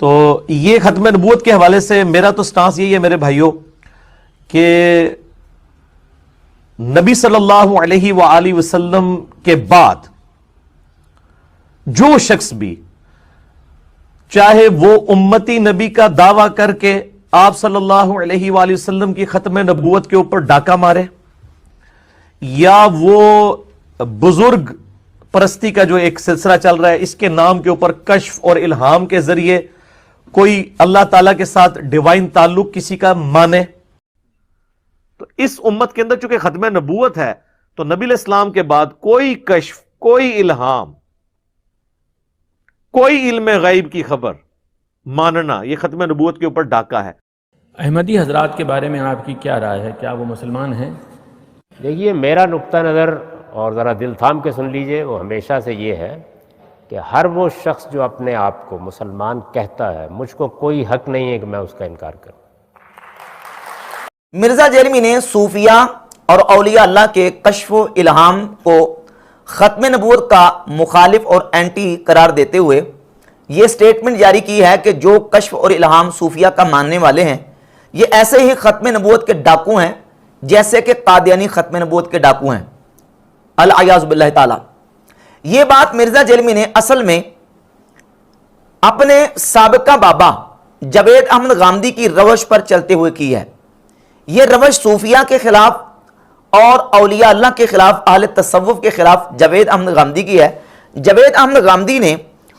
تو یہ ختم نبوت کے حوالے سے میرا تو سٹانس یہی ہے میرے بھائیوں کہ نبی صلی اللہ علیہ وآلہ وسلم کے بعد جو شخص بھی چاہے وہ امتی نبی کا دعویٰ کر کے آپ صلی اللہ علیہ وآلہ وسلم کی ختم نبوت کے اوپر ڈاکہ مارے، یا وہ بزرگ پرستی کا جو ایک سلسلہ چل رہا ہے اس کے نام کے اوپر کشف اور الہام کے ذریعے کوئی اللہ تعالیٰ کے ساتھ ڈیوائن تعلق کسی کا مانے، تو اس امت کے اندر چونکہ ختم نبوت ہے تو نبی علیہ السلام کے بعد کوئی کشف، کوئی الہام، کوئی علم غیب کی خبر ماننا یہ ختم نبوت کے اوپر ڈاکہ ہے۔ احمدی حضرات کے بارے میں آپ کی کیا رائے ہے؟ کیا وہ مسلمان ہیں؟ دیکھیے، میرا نقطہ نظر، اور ذرا دل تھام کے سن لیجئے، وہ ہمیشہ سے یہ ہے کہ ہر وہ شخص جو اپنے آپ کو مسلمان کہتا ہے، مجھ کو کوئی حق نہیں ہے کہ میں اس کا انکار کروں۔ مرزا جیلمی نے صوفیہ اور اولیاء اللہ کے کشف و الہام کو ختم نبوت کا مخالف اور اینٹی قرار دیتے ہوئے یہ سٹیٹمنٹ جاری کی ہے کہ جو کشف اور الہام صوفیہ کا ماننے والے ہیں یہ ایسے ہی ختم نبوت کے ڈاکو ہیں جیسے کہ قادیانی ختم نبوت کے ڈاکو ہیں، العیاذ باللہ تعالی۔ یہ بات مرزا جیلمی نے اصل میں اپنے سابقہ بابا جاوید احمد غامدی کی روش پر چلتے ہوئے کی ہے۔ یہ روش صوفیہ کے خلاف اور اولیاء اللہ کے خلاف، اہل تصوف کے خلاف جاوید احمد غامدی کی ہے۔ جاوید احمد غامدی نے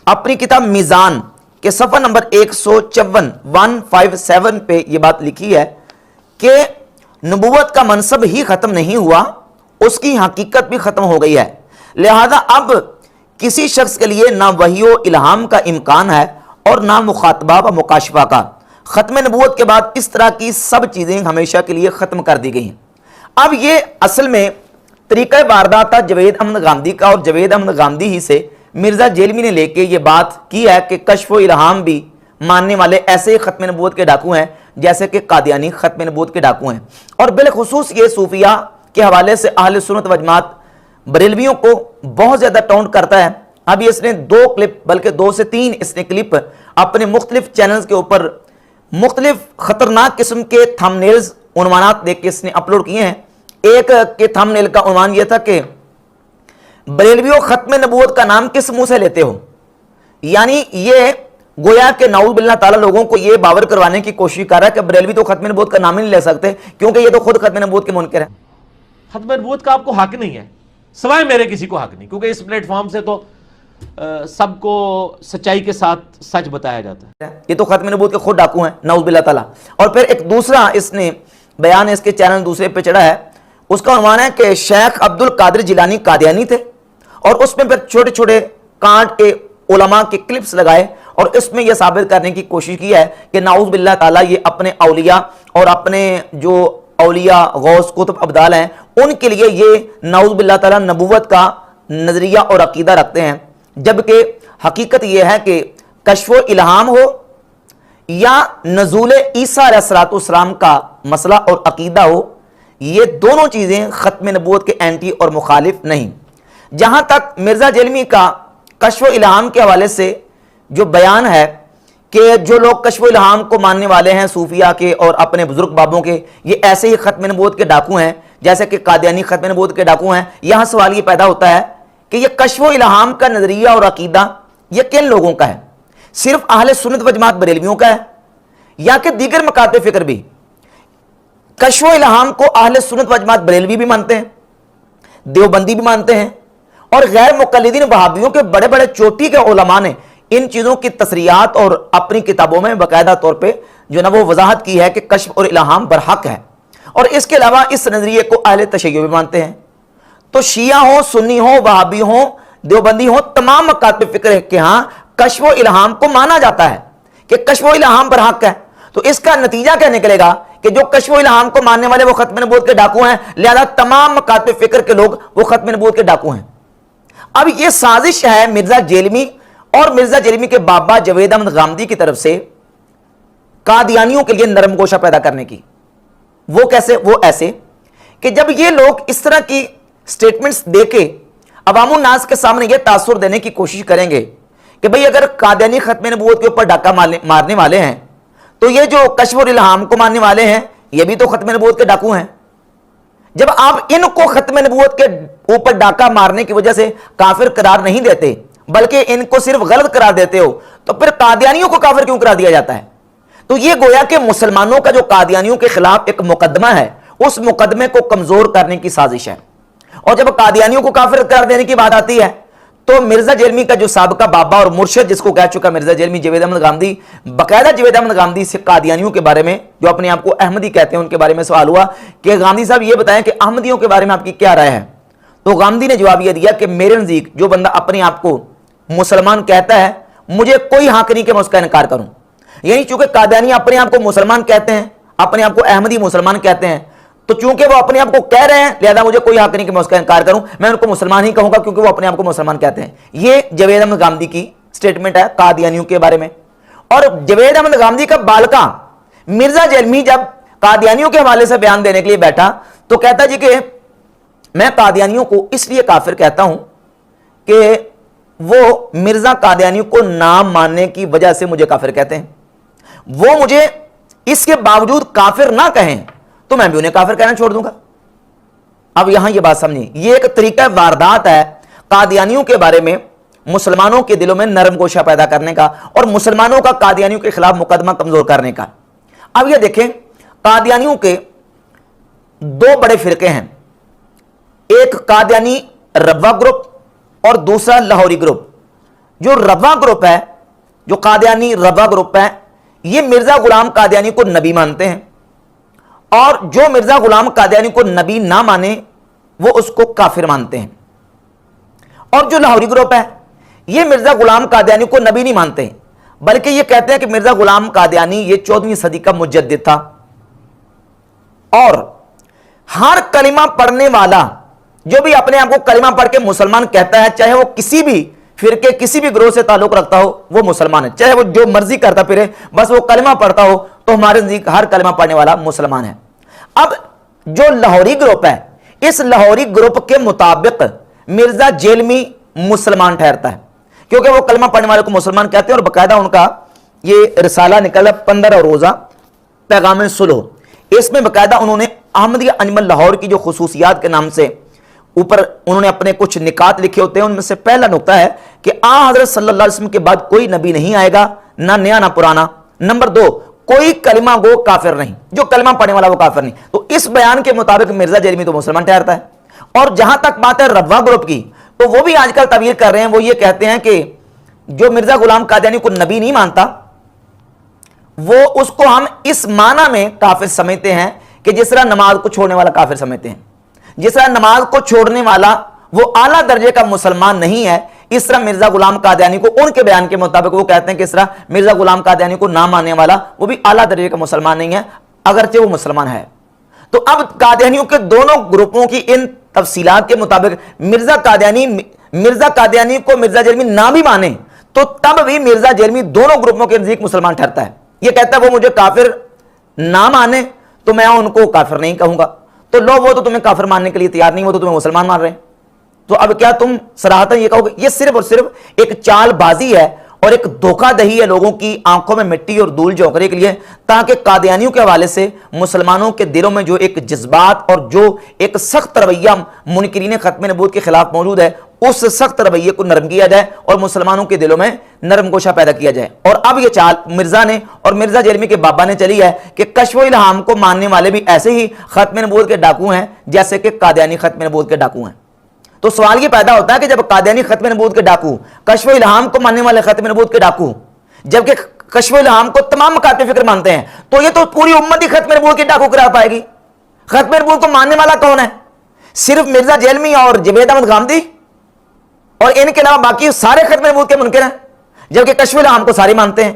اپنی کتاب میزان کے صفحہ نمبر 157 پہ یہ بات لکھی ہے کہ نبوت کا منصب ہی ختم نہیں ہوا، اس کی حقیقت بھی ختم ہو گئی ہے، لہذا اب کسی شخص کے لیے نہ وحی و الہام کا امکان ہے اور نہ مخاطبہ و مکاشفہ کا۔ ختم نبوت کے بعد اس طرح کی سب چیزیں ہمیشہ کے لیے ختم کر دی گئی ہیں۔ اب یہ اصل میں طریقہ واردات تھا جاوید احمد غامدی کا، اور جاوید احمد غامدی ہی سے مرزا جیلمی نے لے کے یہ بات کی ہے کہ کشف و الہام بھی ماننے والے ایسے ہی ختم نبوت کے ڈاکو ہیں جیسے کہ قادیانی ختم نبوت کے ڈاکو ہیں۔ اور بالخصوص یہ صوفیہ کے حوالے سے اہل سنت و جماعت بریلویوں کو بہت زیادہ ٹاؤنٹ کرتا ہے۔ اب اس نے 2 کلپ، بلکہ 2 سے 3 اس نے کلپ اپنے مختلف چینلز کے اوپر مختلف خطرناک قسم کے تھم نیلز، عنوانات دے کے اس نے اپلوڈ کیے ہیں۔ ایک کے تھم نیل کا عنوان یہ تھا کہ بریلویوں ختم نبوت کا نام کس منہ سے لیتے ہو، یعنی یہ گویا کہ نعوذ باللہ تعالیٰ لوگوں کو یہ باور کروانے کی کوشش کر رہا ہے کہ بریلوی تو ختم نبوت کا نام ہی نہیں لے سکتے کیونکہ یہ تو خود ختم نبوت کے منکر ہیں۔ ختم نبوت کا آپ کو حق نہیں ہے، سوائے میرے کسی کو حق نہیں، کیونکہ اس پلیٹ فارم سے تو سب کو سچائی کے ساتھ سچ بتایا جاتا ہے۔ یہ تو ختم نبوت کے خود ڈاکو ہیں نعوذ باللہ تعالیٰ۔ اور پھر ایک دوسرا اس نے بیان اس کے چینل دوسرے پہ چڑھا ہے، اس کا عنوان ہے کہ شیخ عبد القادر جیلانی قادیانی تھے، اور اس میں پھر چھوٹے چھوٹے کانٹ کے علماء کے کلپس لگائے اور اس میں یہ ثابت کرنے کی کوشش کی ہے کہ نعوذ باللہ تعالیٰ یہ اپنے اولیاء اور اپنے جو اولیاء غوث قطب ابدال ہیں ان کے لیے یہ نعوذ باللہ تعالیٰ نبوت کا نظریہ اور عقیدہ رکھتے ہیں، جبکہ حقیقت یہ ہے کہ کشف و الہام ہو یا نزول عیسیٰ علیہ السلام کا مسئلہ اور عقیدہ ہو، یہ دونوں چیزیں ختم نبوت کے اینٹی اور مخالف نہیں۔ جہاں تک مرزا جیلمی کا کشف و الہام کے حوالے سے جو بیان ہے کہ جو لوگ کشف و الہام کو ماننے والے ہیں صوفیہ کے اور اپنے بزرگ بابوں کے، یہ ایسے ہی ختم نبوت کے ڈاکو ہیں جیسے کہ قادیانی ختم نبوت کے ڈاکو ہیں، یہاں سوال یہ پیدا ہوتا ہے کہ یہ کشف و الہام کا نظریہ اور عقیدہ یہ کن لوگوں کا ہے؟ صرف اہل سنت و جماعت بریلویوں کا ہے یا کہ دیگر مکاتب فکر بھی؟ کشف و الہام کو اہل سنت و جماعت بریلوی بھی مانتے ہیں، دیوبندی بھی مانتے ہیں، اور غیر مقلدین وہابیوں کے بڑے بڑے چوٹی کے علماء نے ان چیزوں کی تصریحات اور اپنی کتابوں میں باقاعدہ طور پہ جو نا وہ وضاحت کی ہے کہ کشف اور الہام برحق ہے۔ اور اس کے علاوہ اس نظریے کو اہل تشیع بھی مانتے ہیں۔ تو شیعہ ہوں، سنی ہوں، وہابی ہوں، دیوبندی ہوں، تمام مکاتب فکر کے ہاں کشف و الہام کو مانا جاتا ہے کہ کشف و الہام برحق ہے۔ تو اس کا نتیجہ کیا نکلے گا کہ جو کشف و الہام کو ماننے والے وہ ختم نبوت کے ڈاکو ہیں، لہذا تمام مکاتب فکر کے لوگ وہ ختم نبوت کے ڈاکو ہیں۔ اب یہ سازش ہے مرزا جیلمی اور مرزا جیلمی کے بابا جاوید احمد غامدی کی طرف سے قادیانیوں کے لیے نرم گوشہ پیدا کرنے کی۔ وہ کیسے؟ وہ ایسے کہ جب یہ لوگ اس طرح کی سٹیٹمنٹس دے کے عوام الناس کے سامنے یہ تاثر دینے کی کوشش کریں گے کہ بھئی اگر قادیانی ختم نبوت کے اوپر ڈاکہ مارنے والے ہیں تو یہ جو کشف الالہام کو ماننے والے ہیں یہ بھی تو ختم نبوت کے ڈاکو ہیں. جب آپ ان کو ختم نبوت کے اوپر ڈاکہ مارنے کی وجہ سے کافر قرار نہیں دیتے بلکہ ان کو صرف غلط قرار دیتے ہو تو پھر قادیانیوں کو کافر کیوں قرار دیا جاتا ہے؟ تو یہ گویا کہ مسلمانوں کا جو قادیانیوں کے خلاف ایک مقدمہ ہے اس مقدمے کو کمزور کرنے کی سازش ہے. اور جب قادیانیوں کو کافر قرار دینے کی بات آتی ہے تو مرزا جیلمی کا جو سابقہ بابا اور مرشد جس کو کہہ چکا مرزا جیلمی جاوید احمد غامدی، باقاعدہ جاوید احمد غامدی سے قادیانیوں کے بارے میں جو اپنے آپ کو احمدی کہتے ہیں ان کے بارے میں سوال ہوا کہ غامدی صاحب یہ بتائیں کہ احمدیوں کے بارے میں آپ کی کیا رائے ہے؟ تو غامدی نے جواب یہ دیا کہ میرے نزدیک جو بندہ اپنے آپ کو مسلمان کہتا ہے مجھے کوئی حق نہیں کہ میں اس کا انکار کروں. یعنی چونکہ قادیانی اپنے آپ کو مسلمان کہتے ہیں، اپنے آپ کو احمدی مسلمان کہتے ہیں، تو چونکہ وہ اپنے آپ کو کہہ رہے ہیں لہذا مجھے کوئی حق نہیں کہ میں اس کا انکار کروں، میں ان کو مسلمان ہی کہوں گا کیونکہ وہ اپنے آپ کو مسلمان کہتے ہیں. یہ جاوید احمد غامدی کی سٹیٹمنٹ ہے قادیانیوں کے بارے میں. اور جاوید احمد غامدی کا بالکا مرزا جیلمی جب قادیانیوں کے حوالے سے بیان دینے کے لیے بیٹھا تو کہتا جی کہ میں قادیانیوں کو اس لیے کافر کہتا ہوں کہ وہ مرزا قادیانیوں کو نام ماننے کی وجہ سے مجھے کافر کہتے ہیں. وہ مجھے اس کے باوجود کافر نہ کہیں تو میں بھی انہیں کافر کہنا چھوڑ دوں گا. اب یہاں یہ بات سمجھیں، یہ ایک طریقہ واردات ہے قادیانیوں کے بارے میں مسلمانوں کے دلوں میں نرم گوشہ پیدا کرنے کا اور مسلمانوں کا قادیانیوں کے خلاف مقدمہ کمزور کرنے کا. اب یہ دیکھیں قادیانیوں کے دو بڑے فرقے ہیں، ایک قادیانی روا گروپ اور دوسرا لاہوری گروپ. جو روا گروپ ہے، جو قادیانی روا گروپ ہے، یہ مرزا غلام قادیانی کو نبی مانتے ہیں اور جو مرزا غلام قادیانی کو نبی نہ مانے وہ اس کو کافر مانتے ہیں. اور جو لاہوری گروپ ہے یہ مرزا غلام قادیانی کو نبی نہیں مانتے ہیں بلکہ یہ کہتے ہیں کہ مرزا غلام قادیانی یہ 14ویں صدی کا مجدد تھا اور ہر کلمہ پڑھنے والا جو بھی اپنے آپ کو کلمہ پڑھ کے مسلمان کہتا ہے چاہے وہ کسی بھی فرقے کسی بھی گروہ سے تعلق رکھتا ہو وہ مسلمان ہے، چاہے وہ جو مرضی کرتا پھرے بس وہ کلمہ پڑھتا ہو تو ہمارے نزدیک ہر کلمہ پڑھنے والا مسلمان ہے. اب جو لاہوری گروپ ہے اس لاہوری گروپ کے مطابق مرزا جیلمی مسلمان ٹھہرتا ہے کیونکہ وہ کلمہ پڑھنے والے کو مسلمان کہتے ہیں اور باقاعدہ ان کا یہ رسالہ نکلا 15 روزہ پیغام صلح. اس میں باقاعدہ انہوں نے احمدیہ انجمن لاہور کی جو خصوصیات کے نام سے اوپر انہوں نے اپنے کچھ نکات لکھے ہوتے ہیں. ان میں سے پہلا نقطہ ہے کہ حضرت صلی اللہ علیہ وسلم کے بعد کوئی نبی نہیں آئے گا، نہ نیا نہ پرانا. نمبر 2 کوئی کلمہ گو کافر نہیں، جو کلمہ پڑھنے والا وہ کافر نہیں. تو اس بیان کے مطابق مرزا جیلمی تو مسلمان ٹھہرتا ہے. اور جہاں تک بات ہے روا گروپ کی تو وہ بھی آج کل تعبیر کر رہے ہیں، وہ یہ کہتے ہیں کہ جو مرزا غلام قادیانی کو نبی نہیں مانتا وہ اس کو ہم اس معنی میں کافر سمجھتے ہیں کہ جس طرح نماز کو چھوڑنے والا کافر سمجھتے ہیں. جس طرح نماز کو چھوڑنے والا وہ اعلیٰ درجے کا مسلمان نہیں ہے اس طرح مرزا غلام قادیانی کو ان کے بیان کے مطابق وہ کہتے ہیں کہ اس طرح مرزا غلام قادیانی کو نہ ماننے والا وہ بھی اعلیٰ درجے کا مسلمان نہیں ہے اگرچہ وہ مسلمان ہے. تو اب قادیانیوں کے دونوں گروپوں کی ان تفصیلات کے مطابق مرزا قادیانی کو مرزا جیلمی نہ بھی مانے تو تب بھی مرزا جیلمی دونوں گروپوں کے نزدیک مسلمان ٹھہرتا ہے. یہ کہتا ہے وہ مجھے کافر نہ مانے تو میں ان کو کافر نہیں کہوں گا. تو لو وہ تو تمہیں کافر ماننے کے لیے تیار نہیں، وہ تو تمہیں مسلمان مان رہے ہیں. تو اب کیا تم صراحتاً یہ کہو گے؟ یہ صرف اور صرف ایک چال بازی ہے اور ایک دھوکہ دہی ہے لوگوں کی آنکھوں میں مٹی اور دھول جھونکنے کے لیے تاکہ قادیانیوں کے حوالے سے مسلمانوں کے دلوں میں جو ایک جذبات اور جو ایک سخت رویہ منکرین ختم نبوت کے خلاف موجود ہے اس سخت رویے کو نرم کیا جائے اور مسلمانوں کے دلوں میں نرم گوشہ پیدا کیا جائے. اور اب یہ چال مرزا نے اور مرزا جیلمی کے بابا نے چلی ہے کہ کشف و الہام کو ماننے والے بھی ایسے ہی ختم نبوت کے ڈاکو ہیں جیسے کہ قادیانی ختم نبوت کے ڈاکو ہیں. تو سوال یہ پیدا ہوتا ہے کہ جب قادیانی ختم نبوت کے ڈاکو کشف و الہام کو ماننے والے ختم نبوت کے ڈاکو جبکہ کشف و الہام کو تمام مکاتب فکر مانتے ہیں تو یہ تو پوری امت ہی ختم نبوت کے ڈاکو قرار پائے گی. ختم نبوت کو ماننے والا کون ہے؟ صرف مرزا جیلمی اور جاوید احمد غامدی اور ان کے علاوہ باقی سارے ختم نبوت کے منکر ہیں جبکہ کشف الہام کو سارے مانتے ہیں.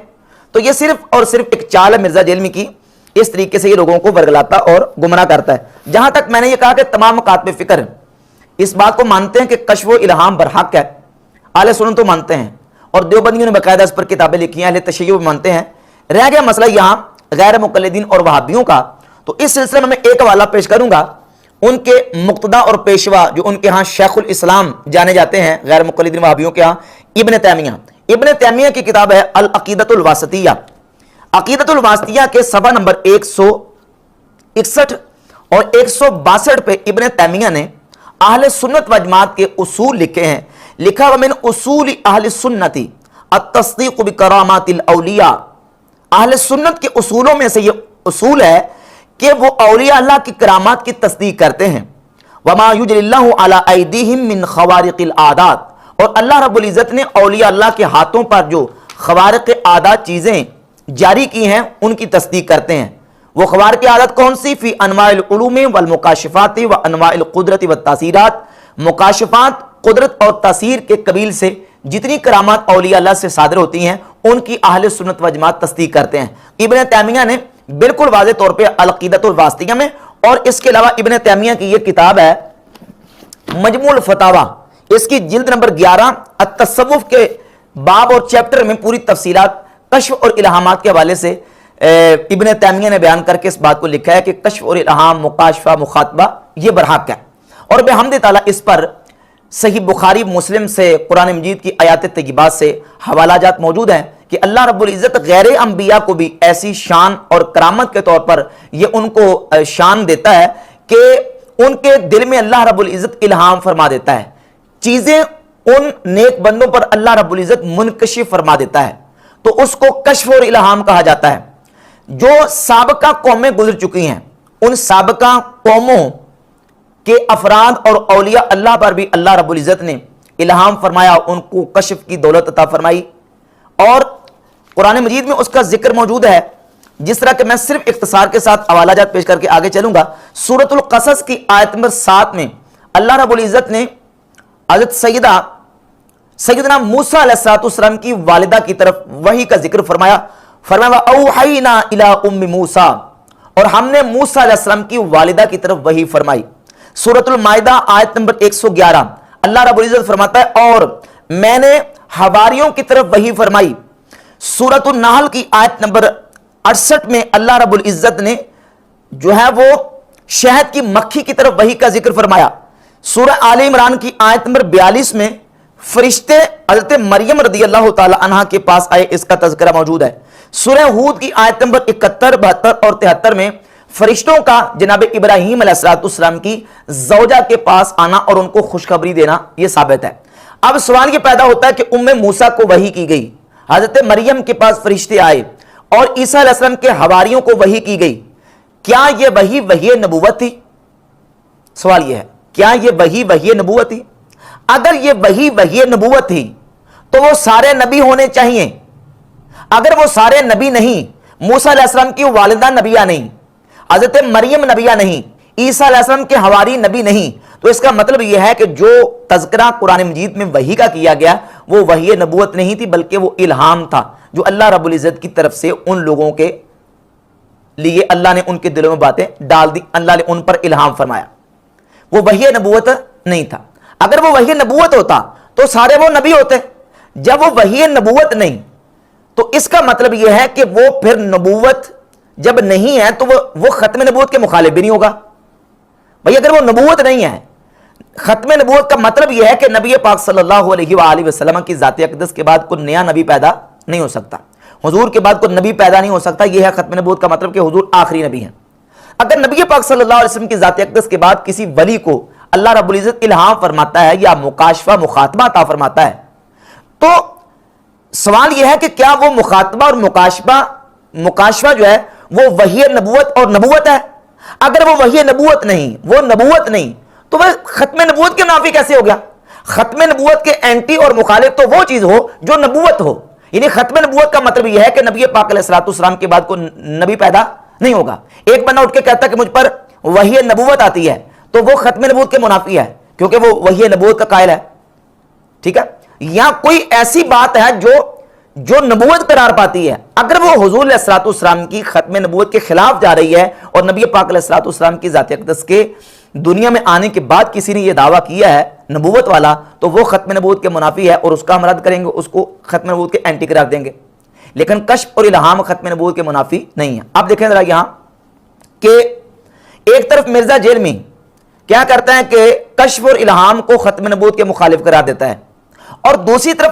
تو یہ صرف اور صرف ایک چال ہے مرزا جیلمی کی. اس طریقے سے یہ لوگوں کو ورگلاتا اور گمراہ کرتا ہے. جہاں تک میں نے یہ کہا کہ تمام مکاتب فکر اس بات کو مانتے ہیں کہ کشف و الہام برحق ہے، اہل سنت تو مانتے ہیں اور دیوبندیوں نے باقاعدہ اس پر کتابیں لکھی ہیں، اہل تشیع بھی مانتے ہیں. رہ گیا مسئلہ یہاں غیر مقلدین اور وہابیوں کا. تو اس سلسلے میں ایک حوالہ پیش کروں گا ان کے مقتدا اور پیشوا جو ان کے ہاں شیخ الاسلام جانے جاتے ہیں غیر مقلدین وہابیوں کے ہاں ابن تیمیہ. ابن تیمیہ کی کتاب ہے العقیدۃ الواسطیہ، عقیدۃ الواسطیہ کے صفحہ نمبر 161 اور 162 پہ ابن تیمیہ نے اہل سنت و جماعت کے اصول لکھے ہیں. لکھا ومن اصول اہل سنت التصدیق بکرامات الاولیاء، اہل سنت کے اصولوں میں سے یہ اصول ہے کہ وہ اولیاء اللہ کی کرامات کی تصدیق کرتے ہیں. وما یجری اللہ علی ایدیہم من خوارق العادات، اور اللہ رب العزت نے اولیاء اللہ کے ہاتھوں پر جو خوارق عادات چیزیں جاری کی ہیں ان کی تصدیق کرتے ہیں. وہ خوارق عادت کون سی؟ فی انواع العلوم والمکاشفات و انواع القدرت والتاثیرات، مکاشفات، قدرت اور تاثیر کے قبیل سے جتنی کرامات اولیاء اللہ سے صادر ہوتی ہیں ان کی اہل سنت و جماعت تصدیق کرتے ہیں. ابن تیمیہ نے بالکل واضح طور پہ العقیدۃ الواسطیہ میں، اور اس کے علاوہ ابن تیمیہ کی یہ کتاب ہے مجموع الفتاوی، اس کی جلد نمبر 11 التصوف کے باب اور چیپٹر میں پوری تفصیلات کشف اور الہامات کے حوالے سے ابن تیمیہ نے بیان کر کے اس بات کو لکھا ہے کہ کشف اور الہام، مکاشفہ، مخاطبہ یہ برحق ہے. اور بحمد تعالیٰ اس پر صحیح بخاری مسلم سے قرآن مجید کی آیات طیبات سے حوالہ جات موجود ہیں کہ اللہ رب العزت غیر انبیاء کو بھی ایسی شان اور کرامت کے طور پر یہ ان کو شان دیتا ہے کہ ان کے دل میں اللہ رب العزت الہام فرما دیتا ہے، چیزیں ان نیک بندوں پر اللہ رب العزت منکشف فرما دیتا ہے، تو اس کو کشف اور الہام کہا جاتا ہے. جو سابقہ قومیں گزر چکی ہیں ان سابقہ قوموں کہ افراد اور اولیاء اللہ پر بھی اللہ رب العزت نے الہام فرمایا، ان کو کشف کی دولت عطا فرمائی. اور قرآن مجید میں اس کا ذکر موجود ہے، جس طرح کہ میں صرف اختصار کے ساتھ حوالہ جات پیش کر کے آگے چلوں گا. سورۃ القصص کی آیت نمبر 7 میں اللہ رب العزت نے حضرت سیدنا موسیٰ علیہ السلام کی والدہ کی طرف وحی کا ذکر فرمایا. فرمایا اوحینا الی ام موسیٰ، اور ہم نے موسیٰ علیہ السلام کی والدہ کی طرف وحی فرمائی. سورۃ المائدہ آیت نمبر 111 اللہ رب العزت فرماتا ہے اور میں نے حواریوں کی طرف وحی فرمائی. سورۃ النحل کی آیت نمبر 68 میں اللہ رب العزت نے جو ہے وہ شہد کی مکھی کی طرف وحی کا ذکر فرمایا. سورہ آل عمران کی آیت نمبر 42 میں فرشتے حضرت مریم رضی اللہ تعالی عنہ کے پاس آئے، اس کا تذکرہ موجود ہے. سورہ ہود کی آیت نمبر 71، 72 اور 73 میں فرشتوں کا جناب ابراہیم علیہ السلام کی زوجہ کے پاس آنا اور ان کو خوشخبری دینا یہ ثابت ہے. اب سوال یہ پیدا ہوتا ہے کہ ام موسیٰ کو وحی کی گئی، حضرت مریم کے پاس فرشتے آئے اور عیسیٰ علیہ السلام کے حواریوں کو وحی کی گئی، کیا یہ وحی نبوت تھی؟ سوال یہ ہے کیا یہ وحی نبوت تھی؟ اگر یہ وحی نبوت تھی تو وہ سارے نبی ہونے چاہیے. اگر وہ سارے نبی نہیں، موسیٰ علیہ السلام کی والدہ نبیہ نہیں، حضرت مریم نبیہ نہیں، عیسیٰ علیہ السلام کے حواری نبی نہیں، تو اس کا مطلب یہ ہے کہ جو تذکرہ قرآن مجید میں وحی کا کیا گیا وہ وحی نبوت نہیں تھی، بلکہ وہ الہام تھا جو اللہ رب العزت کی طرف سے ان لوگوں کے لیے اللہ نے ان کے دلوں میں باتیں ڈال دی، اللہ نے ان پر الہام فرمایا. وہ وحی نبوت نہیں تھا. اگر وہ وحی نبوت ہوتا تو سارے وہ نبی ہوتے. جب وہ وحی نبوت نہیں تو اس کا مطلب یہ ہے کہ وہ پھر نبوت جب نہیں ہے تو وہ ختم نبوت کے مخالف بھی نہیں ہوگا. بھئی اگر وہ نبوت نہیں ہے، ختم نبوت کا مطلب یہ ہے کہ نبی پاک صلی اللہ علیہ وآلہ وسلم کی ذات اقدس کے بعد کوئی نیا نبی پیدا نہیں ہو سکتا، حضور کے بعد کوئی نبی پیدا نہیں ہو سکتا. یہ ہے ختم نبوت کا مطلب کہ حضور آخری نبی ہیں. اگر نبی پاک صلی اللہ علیہ وسلم کی ذات اقدس کے بعد کسی ولی کو اللہ رب العزت الہام فرماتا ہے یا مکاشفہ، مخاطبہ عطا فرماتا ہے، تو سوال یہ ہے کہ کیا وہ مخاطبہ اور مکاشفہ جو ہے وہ وحی نبوت اور نبوت ہے؟ اگر وہ وحی نبوت نہیں، وہ نبوت نہیں، تو وہ ختم نبوت کے نافی کیسے ہو گیا؟ ختم نبوت کے اینٹی اور مخالف تو وہ چیز ہو جو نبوت ہو. یعنی ختم نبوت کا مطلب یہ ہے کہ نبی پاک علیہ السلام کے بعد کوئی نبی پیدا نہیں ہوگا. ایک بندہ اٹھ کے کہتا ہے کہ مجھ پر وحی نبوت آتی ہے تو وہ ختم نبوت کے منافی ہے، کیونکہ وہ وحی نبوت کا قائل ہے. ٹھیک ہے، یہاں کوئی ایسی بات ہے جو نبوت قرار پاتی ہے، اگر وہ حضور علیہ السلام کی ختم نبوت کے خلاف جا رہی ہے اور نبی پاک علیہ السلام کی ذات اقدس کے دنیا میں آنے کے بعد کسی نے یہ دعویٰ کیا ہے نبوت والا، تو وہ ختم نبوت کے منافی ہے اور اس کا ہم رد کریں گے، اس کو ختم نبوت کے اینٹی قرار دیں گے. لیکن کشف اور الہام ختم نبوت کے منافی نہیں ہے. اب دیکھیں ذرا یہاں کہ ایک طرف مرزا جیلمی کیا کرتا ہے کہ کشف اور الہام کو ختم نبوت کے مخالف قرار دیتا ہے، اور دوسری طرف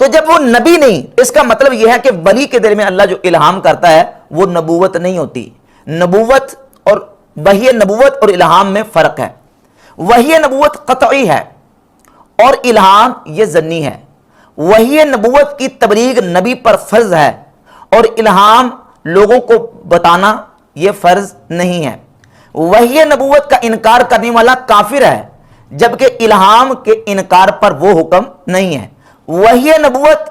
تو جب وہ نبی نہیں، اس کا مطلب یہ ہے کہ ولی کے دل میں اللہ جو الہام کرتا ہے وہ نبوت نہیں ہوتی. نبوت اور وحی نبوت اور الہام میں فرق ہے. وحی نبوت قطعی ہے اور الہام یہ ظنی ہے. وحی نبوت کی تبلیغ نبی پر فرض ہے اور الہام لوگوں کو بتانا یہ فرض نہیں ہے. وحی نبوت کا انکار کرنے والا کافر ہے، جبکہ الہام کے انکار پر وہ حکم نہیں ہے. وحی نبوت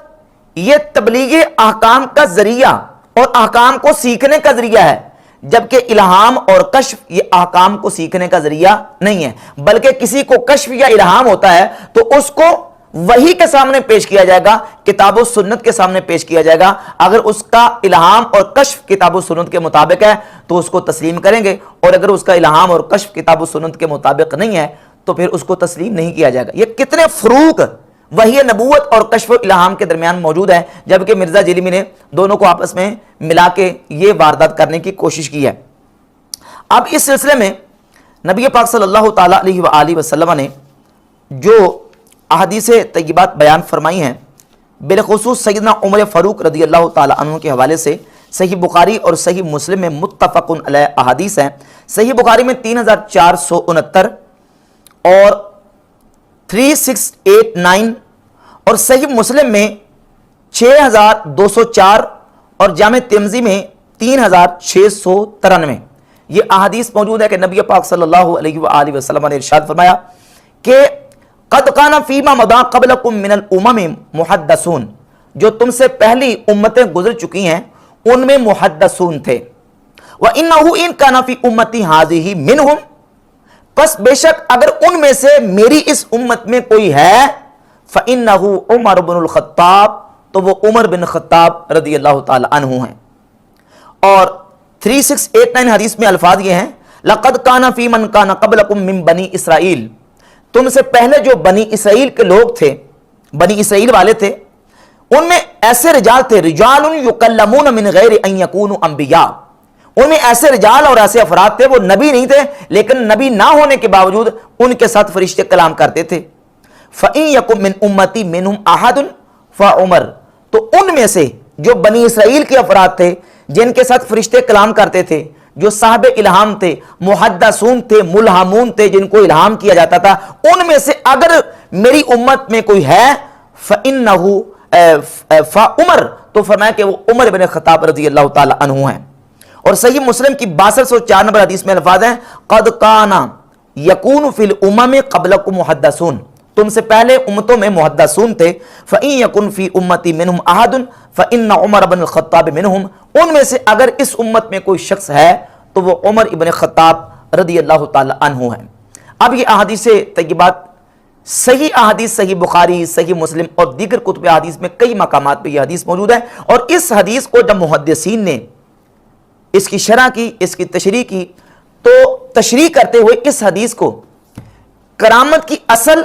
یہ تبلیغ احکام کا ذریعہ اور احکام کو سیکھنے کا ذریعہ ہے، جبکہ الہام اور کشف یہ احکام کو سیکھنے کا ذریعہ نہیں ہے. بلکہ کسی کو کشف یا الہام ہوتا ہے تو اس کو وحی کے سامنے پیش کیا جائے گا، کتاب و سنت کے سامنے پیش کیا جائے گا. اگر اس کا الہام اور کشف کتاب و سنت کے مطابق ہے تو اس کو تسلیم کریں گے، اور اگر اس کا الہام اور کشف کتاب و سنت کے مطابق نہیں ہے تو پھر اس کو تسلیم نہیں کیا جائے گا. یہ کتنے فروق وحی نبوت اور کشف و الہام کے درمیان موجود ہے، جبکہ مرزا جیلمی نے دونوں کو آپس میں ملا کے یہ واردات کرنے کی کوشش کی ہے. اب اس سلسلے میں نبی پاک صلی اللہ تعالیٰ علیہ وآلہ وسلم نے جو احادیث طیبات بیان فرمائی ہیں، بالخصوص سیدنا عمر فاروق رضی اللہ تعالیٰ عنہ کے حوالے سے صحیح بخاری اور صحیح مسلم میں متفق علیہ احادیث ہیں. صحیح بخاری میں 3469 اور 3689 اور صحیح مسلم میں 6204 اور جامع ترمذی میں 3693 یہ احادیث موجود ہے کہ نبی پاک صلی اللہ علیہ وآلہ وسلم نے ارشاد فرمایا کہ قد کان فیما مضی قبلکم من الامم محدثون، جو تم سے پہلی امتیں گزر چکی ہیں ان میں محدثون تھے. وَإِنَّهُ إِن كَانَ فِي أُمَّتِي هَذِهِ مِنْهُمْ، پس بے شک اگر ان میں سے میری اس امت میں کوئی ہے، فَإِنَّهُ عمر بن الخطاب، تو وہ عمر بن خطاب رضی اللہ تعالی عنہ ہیں. اور 3689 حدیث میں الفاظ یہ ہیں، لَقَدْ كَانَ فِي مَنْ كَانَ قَبْلَكُم مِّن بَنِي إِسرائِيل، تم سے پہلے جو بنی اسرائیل کے لوگ تھے، بنی اسرائیل والے تھے، ان میں ایسے رجال تھے، رجال یکلمون من غیر ان یکونوا انبیاء، ان میں ایسے رجال اور ایسے افراد تھے، وہ نبی نہیں تھے لیکن نبی نہ ہونے کے باوجود ان کے ساتھ فرشتے کلام کرتے تھے. فَإِن یَکُن مِّن أُمَّتِي مِنْهُمْ أَحَدٌ فَعُمَرٌ، تو ان میں سے جو بنی اسرائیل کے افراد تھے جن کے ساتھ فرشتے کلام کرتے تھے، جو صاحب الہام تھے، محدثون تھے، ملہمون تھے، جن کو الہام کیا جاتا تھا، ان میں سے اگر میری امت میں کوئی ہے فَإِنَّهُ فَعُمَرٌ، تو فرمایا کہ وہ عمر بن خطاب رضی اللہ تعالی عنہ ہیں. اور صحیح مسلم کی 6204 نمبر حدیث میں الفاظ ہیں، قد کان یکون فی الامم قبلکم محدثون، تم سے پہلے امتوں میں محدثون تھے. فَإِن یکن فی امتی منہم احد فَإِنَّ عمر بن الخطاب منہم، ان میں سے اگر اس امت میں کوئی شخص ہے تو وہ عمر ابن خطاب رضی اللہ تعالی عنہ ہیں. اب یہ احادیث طیبات صحیح احادیث، صحیح بخاری، صحیح مسلم اور دیگر کتب احادیث میں کئی مقامات پہ یہ حدیث موجود ہے. اور اس حدیث کو جب محدثین نے اس کی شرح کی، اس کی تشریح کی، تو تشریح کرتے ہوئے اس حدیث کو کرامت کی اصل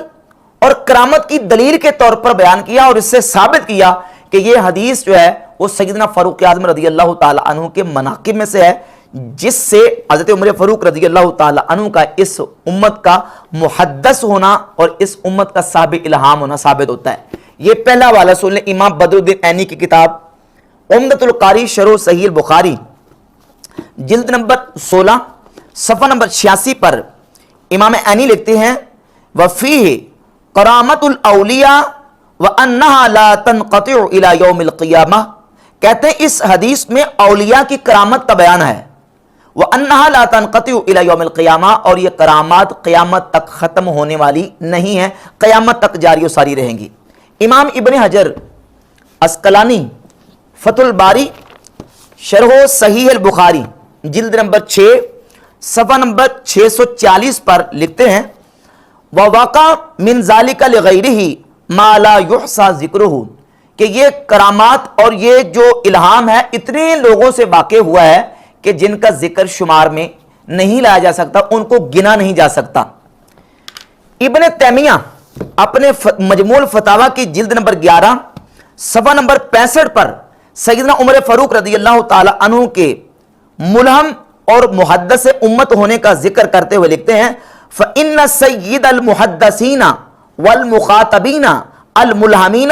اور کرامت کی دلیل کے طور پر بیان کیا اور اس سے ثابت کیا کہ یہ حدیث جو ہے وہ سیدنا فاروق اعظم رضی اللہ تعالی عنہ کے مناقب میں سے ہے، جس سے حضرت عمر فاروق رضی اللہ تعالی عنہ کا اس امت کا محدث ہونا اور اس امت کا صاحب الہام ہونا ثابت ہوتا ہے. یہ پہلا والا سن لیں. امام بدر الدین عینی کی کتاب عمدۃ القاری شرح صحیح البخاری جلد نمبر 16 صفحہ نمبر 86 پر امام عینی لکھتے ہیں، وفیہ کرامت الاولیاء وانہا لا تنقطع الی یوم القیامہ، کہتے ہیں اس حدیث میں اولیاء کی کرامت کا بیان ہے، وانہا لا تنقطع الی یوم القیامہ، اور یہ کرامات قیامت تک ختم ہونے والی نہیں ہیں، قیامت تک جاری و ساری رہیں گی. امام ابن حجر عسقلانی فتح الباری شرح صحیح البخاری جلد نمبر 6 صفحہ نمبر 640 پر لکھتے ہیں، وَوَقَعَ مِنْ ذَلِكَ لِغَيْرِهِ مَا لَا يُحْصَى ذِكْرُهُ، کہ یہ کرامات اور یہ جو الہام ہے اتنے لوگوں سے واقع ہوا ہے کہ جن کا ذکر شمار میں نہیں لایا جا سکتا، ان کو گنا نہیں جا سکتا. ابن تیمیہ اپنے مجموع الفتاوی کی جلد نمبر 11 صفحہ نمبر 65 پر سیدنا عمر فاروق رضی اللہ تعالی عنہ کے ملہم اور محدث امت ہونے کا ذکر کرتے ہوئے لکھتے ہیں، فَإِنَّ سَيِّدَ الْمُحَدَّثِينَ وَالْمُخَاطَبِينَ الْمُلْهَمِينَ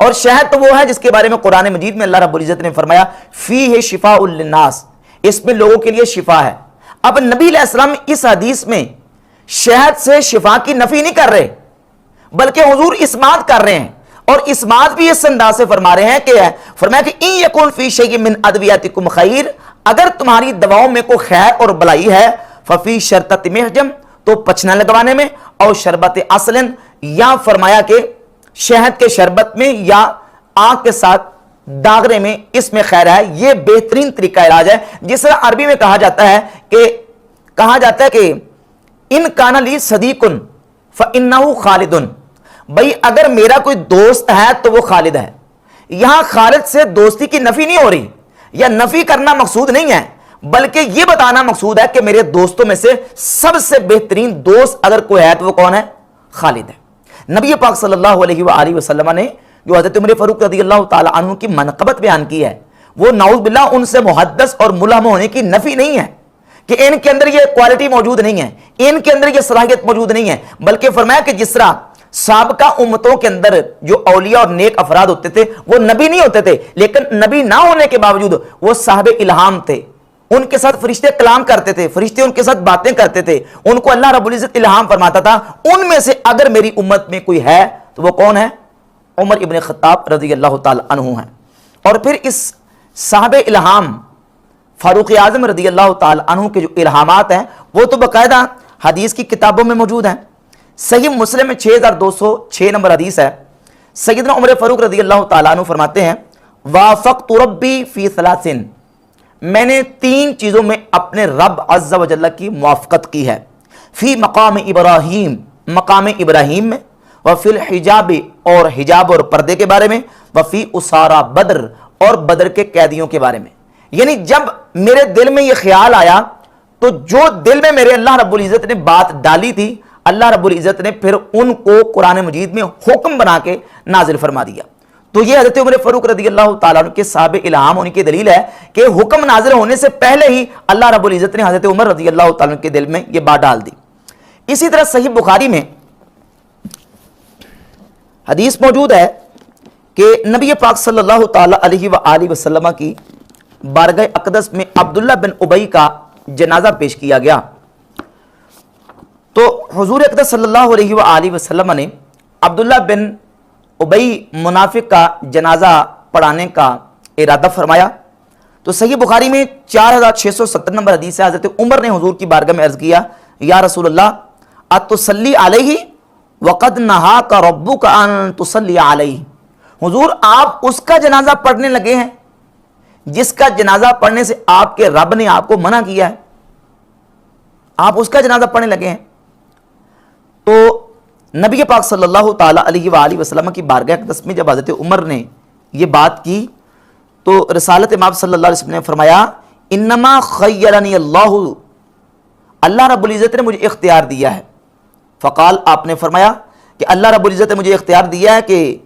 اور شہد تو وہ ہے جس کے بارے میں قرآن مجید میں اللہ رب العزت نے فرمایا فیہ شفاء للناس، اس میں لوگوں کے لیے شفا ہے۔ اب نبی علیہ السلام اس حدیث میں شہد سے شفا کی نفی نہیں کر رہے، بلکہ حضور اسمات کر رہے ہیں، اور اسمات بھی اس انداز سے فرما رہے ہیں کہ فرمایا کہ ان یکن فی شیء من ادویاتکم خیر، اگر تمہاری دواؤں میں کوئی خیر اور بلائی ہے، ففی شرطت محجم، تو پچنا لگوانے میں، اور شربت اصلن، یا فرمایا کہ شہد کے شربت میں یا آگ کے ساتھ داغنے میں، اس میں خیر ہے۔ یہ بہترین طریقہ علاج ہے، جس طرح عربی میں کہا جاتا ہے کہ ان کان لی صدیق فانہ خالد، بھئی اگر میرا کوئی دوست ہے تو وہ خالد ہے۔ یہاں خالد سے دوستی کی نفی نہیں ہو رہی، یا نفی کرنا مقصود نہیں ہے، بلکہ یہ بتانا مقصود ہے کہ میرے دوستوں میں سے سب سے بہترین دوست اگر کوئی ہے تو وہ کون ہے؟ خالد ہے۔ نبی پاک صلی اللہ علیہ وآلہ وسلم نے جو حضرت عمر فاروق رضی اللہ تعالی عنہ کی منقبت بیان کی ہے، وہ نعوذ باللہ ان سے محدث اور ملہم ہونے کی نفی نہیں ہے کہ ان کے اندر یہ کوالٹی موجود نہیں ہے، ان کے اندر یہ صلاحیت موجود نہیں ہے، بلکہ فرمایا کہ جس طرح سابقہ امتوں کے اندر جو اولیاء اور نیک افراد ہوتے تھے وہ نبی نہیں ہوتے تھے، لیکن نبی نہ ہونے کے باوجود وہ صاحب الہام تھے، ان کے ساتھ فرشتے کلام کرتے تھے، فرشتے ان کے ساتھ باتیں کرتے تھے، ان کو اللہ رب العزت الہام فرماتا تھا۔ ان میں سے اگر میری امت میں کوئی ہے تو وہ کون ہے؟ عمر ابن خطاب رضی اللہ تعالی عنہ ہیں۔ اور پھر اس صاحب الہام فاروق اعظم رضی اللہ تعالی عنہ کے جو الہامات ہیں وہ تو باقاعدہ حدیث کی کتابوں میں موجود ہیں۔ صحیح مسلم میں 6206 نمبر حدیث ہے، سیدنا عمر فاروق رضی اللہ تعالی عنہ فرماتے ہیں وافقت ربی فی ثلاثن، میں نے 3 چیزوں میں اپنے رب عز و جل کی موافقت کی ہے، فی مقام ابراہیم، مقام ابراہیم میں، وفی الحجاب، اور حجاب اور پردے کے بارے میں، وفی اسارہ بدر، اور بدر کے قیدیوں کے بارے میں۔ یعنی جب میرے دل میں یہ خیال آیا تو جو دل میں میرے اللہ رب العزت نے بات ڈالی تھی، اللہ رب العزت نے پھر ان کو قرآن مجید میں حکم بنا کے نازل فرما دیا۔ تو یہ حضرت عمر فاروق رضی اللہ تعالیٰ عنہ کے صاحب الہام ہونے کی دلیل ہے کہ حکم نازل ہونے سے پہلے ہی اللہ رب العزت نے حضرت عمر رضی اللہ تعالیٰ عنہ کے دل میں یہ بات ڈال دی۔ اسی طرح صحیح بخاری میں حدیث موجود ہے کہ نبی پاک صلی اللہ تعالیٰ علیہ وآلہ وسلم کی بارگاہ اقدس میں عبداللہ بن ابی کا جنازہ پیش کیا گیا، تو حضور اقدس صلی اللہ علیہ وآلہ وسلم نے عبداللہ بن ابی منافق کا جنازہ پڑھانے کا ارادہ فرمایا۔ تو صحیح بخاری میں 4670 نمبر حدیث ہے، حضرت عمر نے حضور کی بارگاہ میں عرض کیا یا رسول اللہ اتصلی علیہ وقد نہاک ربک ان تصلی علیہ، حضور آپ اس کا جنازہ پڑھنے لگے ہیں جس کا جنازہ پڑھنے سے آپ کے رب نے آپ کو منع کیا ہے، آپ اس کا جنازہ پڑھنے لگے ہیں۔ تو نبی پاک صلی اللہ تعالیٰ علیہ وآلہ وسلم کی بارگاہ اقدس میں جب حضرت عمر نے یہ بات کی تو رسالت مآب صلی اللہ علیہ وسلم نے فرمایا انما خیرنی اللہ، اللہ رب العزت نے مجھے اختیار دیا ہے۔ فقال، آپ نے فرمایا کہ اللہ رب العزت نے مجھے اختیار دیا ہے کہ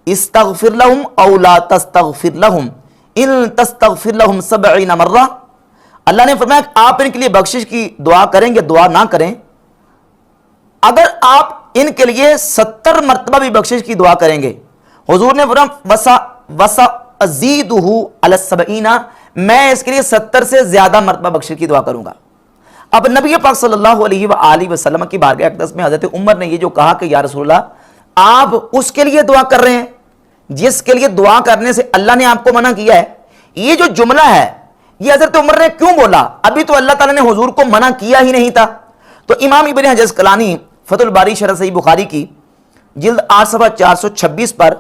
استغفر لهم او لا تستغفر لهم ان تستغفر لهم 70 مرہ، اللہ نے فرمایا کہ آپ ان کے لیے بخشش کی دعا کریں گے، دعا نہ کریں، اگر آپ ان کے لیے 70 مرتبہ بھی بخشش کی دعا کریں گے، حضور نے فرمایا وسا ازیدہ علی 70، میں اس کے لیے 70 سے زیادہ مرتبہ بخشش کی دعا کروں گا۔ اب نبی پاک صلی اللہ علیہ وآلہ وسلم کی بارگاہ اقدس میں حضرت عمر نے یہ جو کہا کہ یا رسول اللہ آپ اس کے لیے دعا کر رہے ہیں جس کے لیے دعا کرنے سے اللہ نے آپ کو منع کیا ہے، یہ جو جملہ ہے یہ حضرت عمر نے کیوں بولا؟ ابھی تو اللہ تعالیٰ نے حضور کو منع کیا ہی نہیں تھا۔ تو امام ابن حجر اسقلانی فتح الباری شرح صحیح بخاری کی جلد 8 صفحہ 426 پر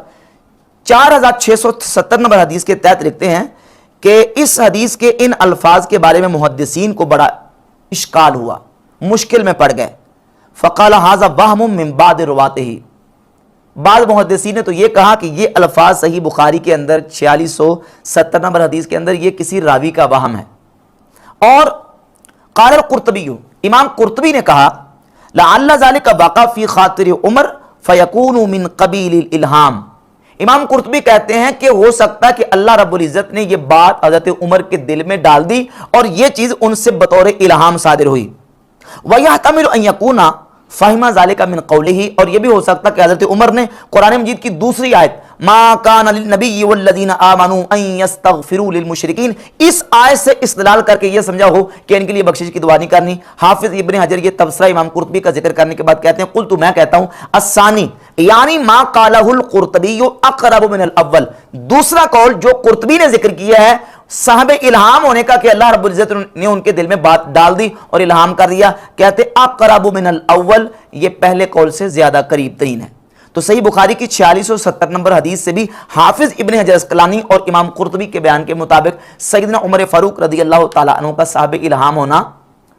4670 نمبر حدیث کے تحت لکھتے ہیں کہ اس حدیث کے ان الفاظ کے بارے میں محدثین کو بڑا اشکال ہوا، مشکل میں پڑ گئے۔ فقال ھذا وہم من بعض رواته، بعض محدثین نے تو یہ کہا کہ یہ الفاظ صحیح بخاری کے اندر 4670 نمبر حدیث کے اندر یہ کسی راوی کا وہم ہے۔ اور قال القرطبی، امام قرطبی نے کہا لعل ذلك وقع فی خاطر عمر فیکون من قبیل الالہام، امام قرطبی کہتے ہیں کہ ہو سکتا ہے کہ اللہ رب العزت نے یہ بات حضرت عمر کے دل میں ڈال دی اور یہ چیز ان سے بطور الہام صادر ہوئی۔ وَيَحْتَمِلُ أَن يَكُونَ فہمہ ذالک من قولہ، اور یہ بھی ہو سکتا کہ حضرت عمر نے قرآن مجید کی دوسری آیت ما کان للنبی والذین آمنوا ان یستغفروا للمشرکین، اس آیت سے استدلال کر کے یہ سمجھا ہو کہ ان کے لیے بخشش کی دعا نہیں کرنی۔ حافظ ابن حجر یہ تبصرہ امام قرطبی کا ذکر کرنے کے بعد کہتے ہیں قلت، میں کہتا ہوں الثانی یعنی ما قالہ القرطبی اقرب من الاول، دوسرا قول جو قرطبی نے ذکر کیا ہے صاحب الہام ہونے کا کہ اللہ رب العزت نے ان کے دل میں بات ڈال دی اور الہام کر دیا، کہتے اقرب من الاول، یہ پہلے قول سے زیادہ قریب ترین ہے۔ تو صحیح بخاری کی 4670 نمبر حدیث سے بھی حافظ ابن حجر اسقلانی اور امام قرطبی کے بیان کے مطابق سیدنا عمر فاروق رضی اللہ تعالیٰ عنہ کا صاحب الہام ہونا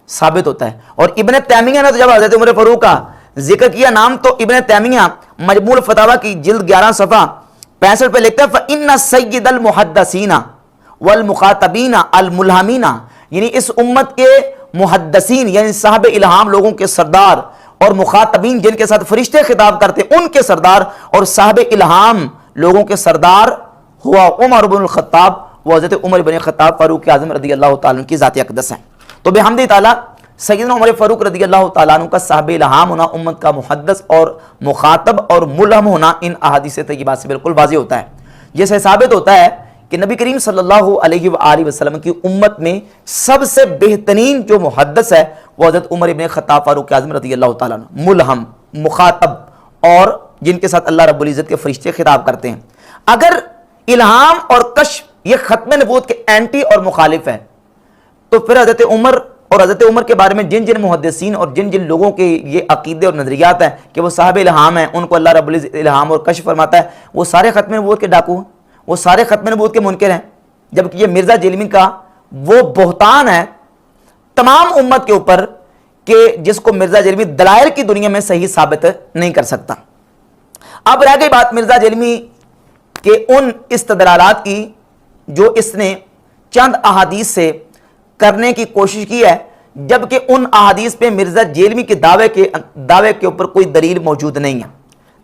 ثابت ہوتا ہے۔ اور ابن تیمیہ نے تو جب حضرت عمر فاروق کا ذکر کیا نام، تو ابن تیمیہ مجموع الفتاوی کی جلد 11 صفحہ 65 پہ لکھتا ہے فَإِنَّ سَيِّدَ الْمُحَدَّثِينَ والمخاطبین الملہمین، یعنی اس امت کے محدثین یعنی صاحب الہام لوگوں کے سردار، اور مخاطبین جن کے ساتھ فرشتے خطاب کرتے ان کے سردار، اور صاحب الہام لوگوں کے سردار ہوا عمر بن الخطاب، وہ حضرت عمر بن خطاب فاروق اعظم رضی اللہ تعالیٰ عنہ کی ذات اقدس ہیں۔ تو بحمد تعالیٰ سیدنا عمر فاروق رضی اللہ تعالیٰ عنہ کا صاحب الہام ہونا، امت کا محدث اور مخاطب اور ملہم ہونا ان احادیث طیبات سے بالکل واضح ہوتا ہے، جس سے ثابت ہوتا ہے کہ نبی کریم صلی اللہ علیہ وآلہ وسلم کی امت میں سب سے بہترین جو محدث ہے وہ حضرت عمر ابن خطاب فاروق اعظم رضی اللہ تعالیٰ عنہ، ملہم، مخاطب، اور جن کے ساتھ اللہ رب العزت کے فرشتے خطاب کرتے ہیں۔ اگر الہام اور کشف یہ ختم نبوت کے اینٹی اور مخالف ہے، تو پھر حضرت عمر اور حضرت عمر کے بارے میں جن جن محدثین اور جن جن لوگوں کے یہ عقیدے اور نظریات ہیں کہ وہ صاحب الہام ہیں، ان کو اللہ رب العزت الہام اور کشف فرماتا ہے، وہ سارے ختم نبوت کے ڈاکو ہیں، وہ سارے ختم نبوت کے منکر ہیں، جبکہ یہ مرزا جیلمی کا وہ بہتان ہے تمام امت کے اوپر کہ جس کو مرزا جیلمی دلائل کی دنیا میں صحیح ثابت نہیں کر سکتا۔ اب رہ گئی بات مرزا جیلمی کے ان استدلالات کی جو اس نے چند احادیث سے کرنے کی کوشش کی ہے، جبکہ ان احادیث پہ مرزا جیلمی کے دعوے کے اوپر کوئی دلیل موجود نہیں ہے۔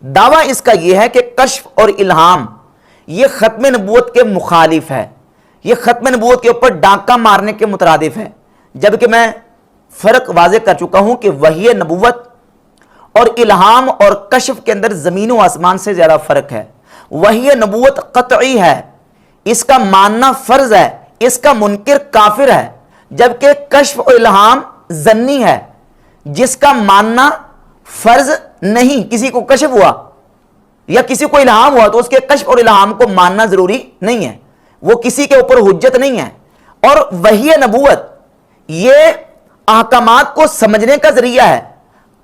دعویٰ اس کا یہ ہے کہ کشف اور الہام یہ ختم نبوت کے مخالف ہے، یہ ختم نبوت کے اوپر ڈاکہ مارنے کے مترادف ہے، جبکہ میں فرق واضح کر چکا ہوں کہ وحی نبوت اور الہام اور کشف کے اندر زمین و آسمان سے زیادہ فرق ہے۔ وحی نبوت قطعی ہے، اس کا ماننا فرض ہے، اس کا منکر کافر ہے، جبکہ کشف و الہام ظنی ہے جس کا ماننا فرض نہیں۔ کسی کو کشف ہوا یا کسی کو الہام ہوا تو اس کے کشف اور الہام کو ماننا ضروری نہیں ہے، وہ کسی کے اوپر حجت نہیں ہے۔ اور وحی نبوت یہ احکامات کو سمجھنے کا ذریعہ ہے،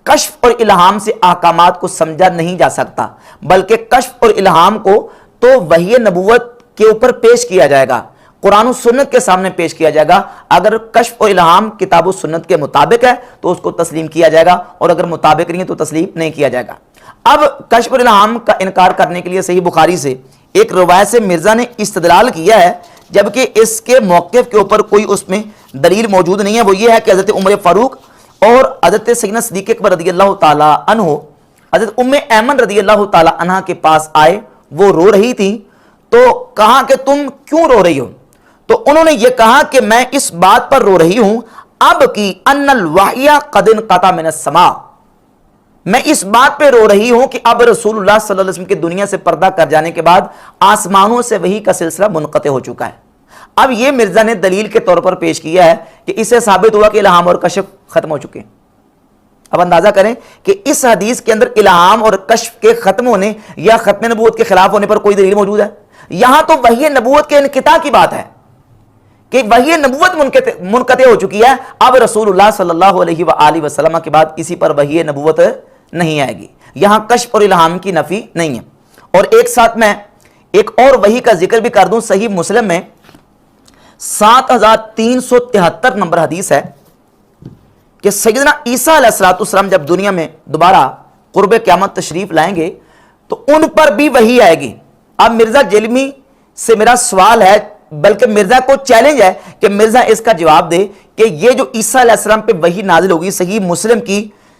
کشف اور الہام سے احکامات کو سمجھا نہیں جا سکتا، بلکہ کشف اور الہام کو تو وحی نبوت کے اوپر پیش کیا جائے گا، قرآن و سنت کے سامنے پیش کیا جائے گا۔ اگر کشف و الہام کتاب و سنت کے مطابق ہے تو اس کو تسلیم کیا جائے گا، اور اگر مطابق نہیں ہے تو تسلیم نہیں کیا جائے گا۔ اب کشف و الہام کا انکار کرنے کے لیے صحیح بخاری سے ایک روایت سے مرزا نے استدلال کیا ہے، جبکہ اس کے موقف کے اوپر کوئی اس میں دلیل موجود نہیں ہے۔ وہ یہ ہے کہ حضرت عمر فاروق اور حضرت سیدنا صدیق اکبر رضی اللہ تعالیٰ عنہ حضرت ام ایمن رضی اللہ تعالیٰ عنہ کے پاس آئے، وہ رو رہی تھی، تو کہا کہ تم کیوں رو رہی ہو؟ تو انہوں نے یہ کہا کہ میں اس بات پر رو رہی ہوں اب کی ان الوحی قد انقطع من السماء، میں اس بات پہ رو رہی ہوں کہ اب رسول اللہ صلی اللہ علیہ وسلم کی دنیا سے پردہ کر جانے کے بعد آسمانوں سے وحی کا سلسلہ منقطع ہو چکا ہے۔ اب یہ مرزا نے دلیل کے طور پر پیش کیا ہے کہ اسے ثابت ہوا کہ الہام اور کشف ختم ہو چکے ہیں۔ اب اندازہ کریں کہ اس حدیث کے اندر الہام اور کشف کے ختم ہونے یا ختم نبوت کے خلاف ہونے پر کوئی دلیل موجود ہے؟ یہاں تو وحی نبوت کے انقطاع کی بات ہے کہ وحی نبوت منقطع ہو چکی ہے، اب رسول اللہ صلی اللہ علیہ وآلہ وسلم کے بعد کسی پر وحی نبوت نہیں آئے گی۔ یہاں کشف اور الہام کی نفی نہیں ہے۔ اور ایک ساتھ میں ایک اور وحی کا ذکر بھی کر دوں، صحیح مسلم میں 7373 نمبر حدیث ہے کہ سیدنا عیسیٰ علیہ السلام جب دنیا میں دوبارہ قرب قیامت تشریف لائیں گے تو ان پر بھی وحی آئے گی۔ اب مرزا جیلمی سے میرا سوال ہے، بلکہ مرزا کو چیلنج ہے کہ مرزا اس کا جواب دے کہ یہ جو عیسیٰ علیہ السلام پہ وحی نازل ہوگی، صحیح مسلم کی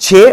6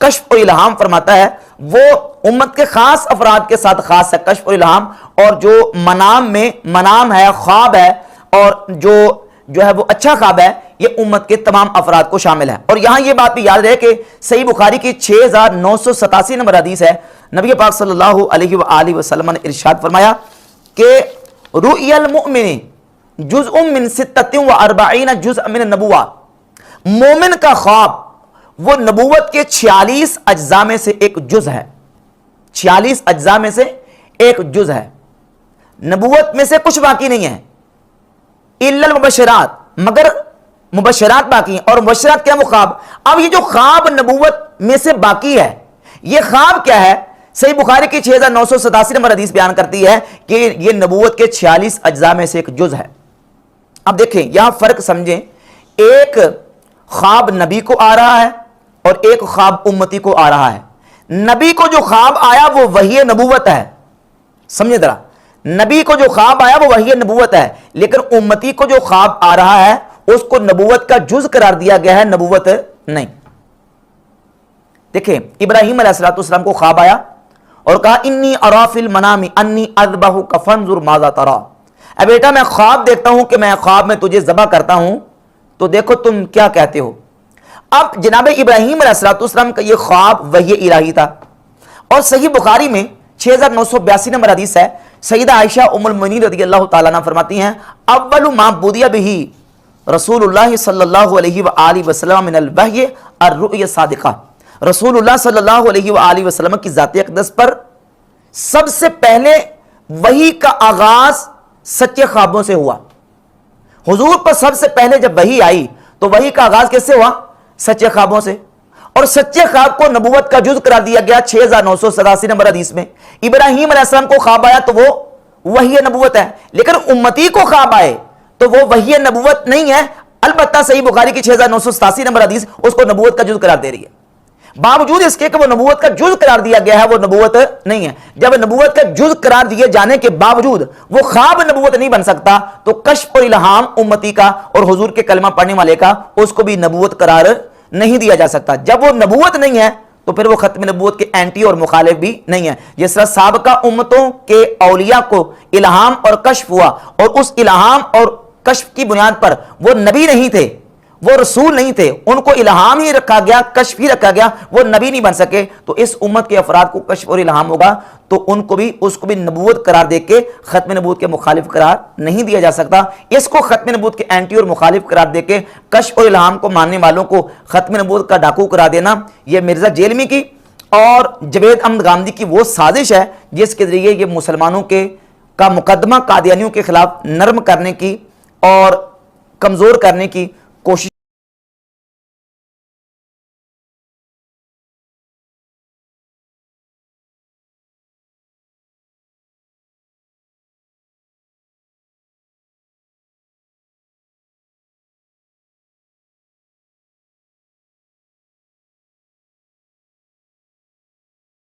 کشف اور الہام فرماتا ہے وہ امت کے خاص افراد کے ساتھ خاص ہے کشف اور الہام، اور جو منام ہے، خواب ہے، اور جو ہے وہ اچھا خواب ہے، یہ امت کے تمام افراد کو شامل ہے۔ اور یہاں یہ بات بھی یاد رہے کہ صحیح بخاری کی 6987 نمبر حدیث ہے، نبی پاک صلی اللہ علیہ وآلہ وسلم نے ارشاد فرمایا کہ رؤیا المؤمن جزء من 46 جزء من النبوہ، مومن کا خواب وہ نبوت کے 46 اجزاء میں سے ایک جز ہے، 46 اجزاء میں سے ایک جز ہے، نبوت میں سے کچھ باقی نہیں ہے، الا المبشرات، مگر مبشرات باقی ہیں۔ اور مبشرات کیا؟ وہ خواب۔ اب یہ جو خواب نبوت میں سے باقی ہے، یہ خواب کیا ہے؟ صحیح بخاری کی 6987 نمبر حدیث بیان کرتی ہے کہ یہ نبوت کے 46 اجزاء میں سے ایک جز ہے۔ اب دیکھیں یہاں فرق سمجھیں، ایک خواب نبی کو آ رہا ہے اور ایک خواب امتی کو آ رہا ہے۔ نبی کو جو خواب آیا وہ وحی نبوت ہے، سمجھے ذرا، نبی کو جو خواب آیا وہ وحی نبوت ہے، لیکن امتی کو جو خواب آ رہا ہے اس کو نبوت کا جز قرار دیا گیا ہے، نبوت نہیں۔ دیکھیں ابراہیم علیہ السلام کو خواب آیا اور کہا انی ارا فی المنام انی اذبحک فانظر ماذا تری، اے بیٹا میں خواب دیکھتا ہوں کہ میں خواب میں تجھے ذبح کرتا ہوں، تو دیکھو تم کیا کہتے ہو۔ اب جناب ابراہیم علیہ السلام کا یہ خواب وحی الہی تھا، اور صحیح بخاری میں 6982 نمبر حدیث ہے، سیدہ عائشہ ام المؤمنین رضی اللہ تعالیٰ عنہ فرماتی ہیں اول ما بدی بہ رسول اللہ صلی اللہ علیہ وآلہ وسلم من الوحی الرؤیا الصادقہ، رسول اللہ صلی اللہ علیہ وآلہ وسلم کی ذات اقدس پر سب سے پہلے وحی کا آغاز سچے خوابوں سے ہوا۔ حضور پر سب سے پہلے جب وحی آئی تو وحی کا آغاز کس سے ہوا؟ سچے خوابوں سے، اور سچے خواب کو نبوت کا جز قرار دیا گیا 6987 نمبر حدیث میں۔ ابراہیم علیہ السلام کو خواب آیا تو وہ وحی نبوت ہے، لیکن امتی کو خواب آئے تو وہ وحی نبوت نہیں ہے، البتہ صحیح بخاری کی 6987 نمبر حدیث اس کو نبوت کا جز قرار دے رہی ہے، باوجود اس کے کہ وہ نبوت کا جز قرار دیا گیا ہے، وہ نبوت نہیں ہے۔ جب نبوت کا جز قرار دیے جانے کے باوجود وہ خواب نبوت نہیں بن سکتا تو کشف اور الہام امتی کا اور حضور کے کلمہ پڑھنے والے کا اس کو بھی نبوت قرار نہیں دیا جا سکتا۔ جب وہ نبوت نہیں ہے تو پھر وہ ختم نبوت کے اینٹی اور مخالف بھی نہیں ہے۔ جس طرح سابقہ امتوں کے اولیاء کو الہام اور کشف ہوا اور اس الہام اور کشف کی بنیاد پر وہ نبی نہیں تھے، وہ رسول نہیں تھے، ان کو الہام ہی رکھا گیا، کشف ہی رکھا گیا، وہ نبی نہیں بن سکے، تو اس امت کے افراد کو کشف اور الہام ہوگا تو ان کو بھی اس کو بھی نبوت قرار دے کے ختم نبوت کے مخالف قرار نہیں دیا جا سکتا۔ اس کو ختم نبوت کے اینٹی اور مخالف قرار دے کے کشف اور الہام کو ماننے والوں کو ختم نبوت کا ڈاکو قرار دینا، یہ مرزا جیلمی کی اور جوید احمد غامدی کی وہ سازش ہے جس کے ذریعے یہ مسلمانوں کا مقدمہ قادیانیوں کے خلاف نرم کرنے کی اور کمزور کرنے کی کوشش